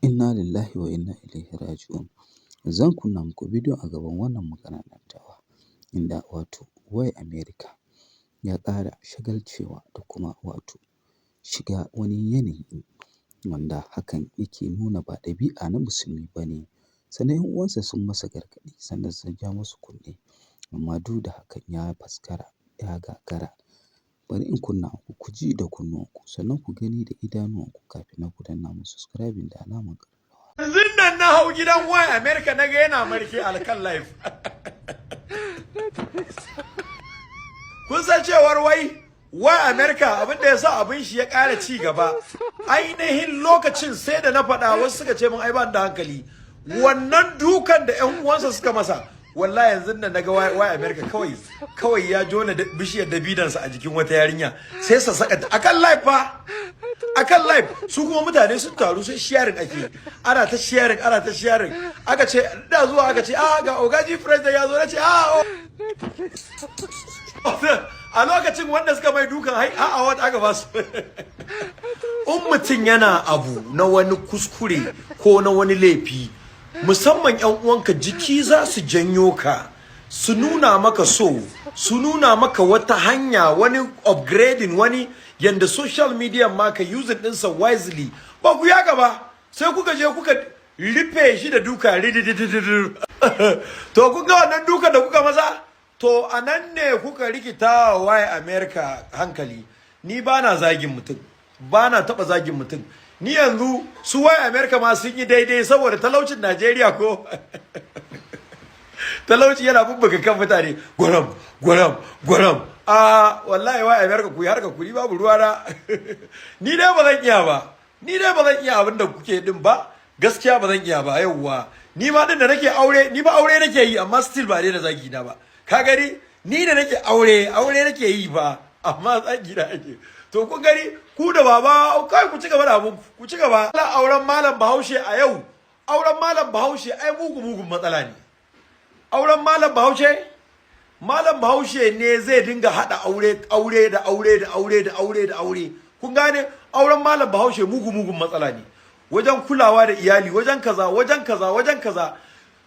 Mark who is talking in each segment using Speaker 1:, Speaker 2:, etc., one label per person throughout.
Speaker 1: Inna lillahi wa inna ilaihi raji'un. Zan kunna muku bidiyo a gaban wannan maganar tawa, inda wato wai America ya ƙara shagalcewa da kuma wato shiga wani yanayi wanda hakan yake nuna ba ɗabi'a na musulmi ba ne. Sannan 'yan uwansa sun masa gargaɗi sannan sun ja masa kunne, amma duk da hakan ya faskara ya gagara. Bari in kunna muku ku ji da kunnuwanku sannan ku gani da idanuwanku kafin nan ku danna mun subscribing da alamar ƙararrawa.
Speaker 2: Yanzun nan na hau gidan waya America na ga yana marke alkan live. Kun san cewar wai America abin da ya sa abin shi ya ƙara ci gaba. Ainihin lokacin sai da na faɗa wasu suka ce min ai ban da hankali. Wannan dukan da ƴan uwansa suka masa. Wallahi yanzu nan naga wai America kawai ya jona bishiyar dabidansa a jikin wata yarinya sai sa saka akan live fa. Akan live su kuma mutane sun taru sai sharing ake, ana ta sharing aka ce da zuwa aka ce ga Ogaji president ya zo, na ce a lokacin wanda suka mai dukan wata aka ba su. In mutum yana abu na wani kuskure ko na wani laifi, musamman yan uwanka jiki za su janyo ka, su nuna maka so, su nuna maka wata hanya, wani upgrading, wani yanda social media ma ka using ɗinsa wisely. Ba ku yaga ba, sai kuka je kuka rufe shi da duka to kun ga wannan duka da kuka masa, to anan ne kuka rikita wai America hankali. Ni bana zagin mutum, bana taba zagin mutum. Ni yanzu su wai America ma sun yi daidai saboda talaucin Najeriya ko talauci yana bubbuga kan mutane gwaram. Wallahi wai America ku yi harka kuri babu ruwa na. Ni dai ba zan iya abin da kuke din ba, gaskiya ba zan iya ba. Yauwa ni ma din da nake aure, ni ba aure nake yi amma still ba dai da zagi na ba. Ka gani ni da nake aure nake yi ba amma zagi na ake. To kun gani ku da baba kai ku ci gaba da abun ku ci gaba. Auren malam Bahaushe a yau, auren malam Bahaushe ai mugun matsala ne. Auren malam Bahaushe ne zai dinga hada aure da aure. Kun gane auren malam Bahaushe mugun matsala ne. Wajen kulawa da iyali, wajen kaza.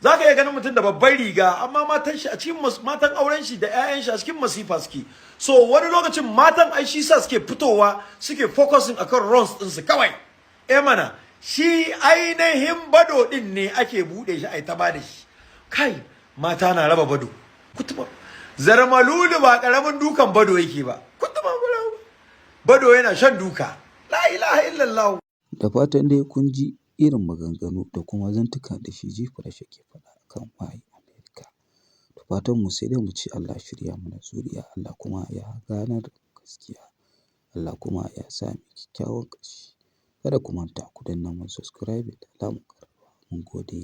Speaker 2: Zaka iya ganin mutum da babbar riga amma matan shi a cikin matan auren shi da ƴaƴan shi a cikin masifa suke. So wani lokacin matan ai shi sa suke fitowa suke focusing akan runs din su kawai. Mana shi ainihin bado din ne ake bude shi ai ta bada shi. Kai mata na raba bado. Kutuma Zarmalulu ba karamin dukan bado yake ba. Kutuma bado yana shan duka. La ilaha illallah.
Speaker 1: Da fatan dai kun ji irin maganganu da kuma zantuka da shi G-Fresh yake faɗa akan wai America. Da fatan mu sai dai mu ce Allah shirya mana zuriya, Allah kuma ya ganar da gaskiya, Allah kuma ya sa mu kyakkyawan ƙarshe. Kada ku manta ku danna mun subscribe da alamar ƙararrawa. Mun gode.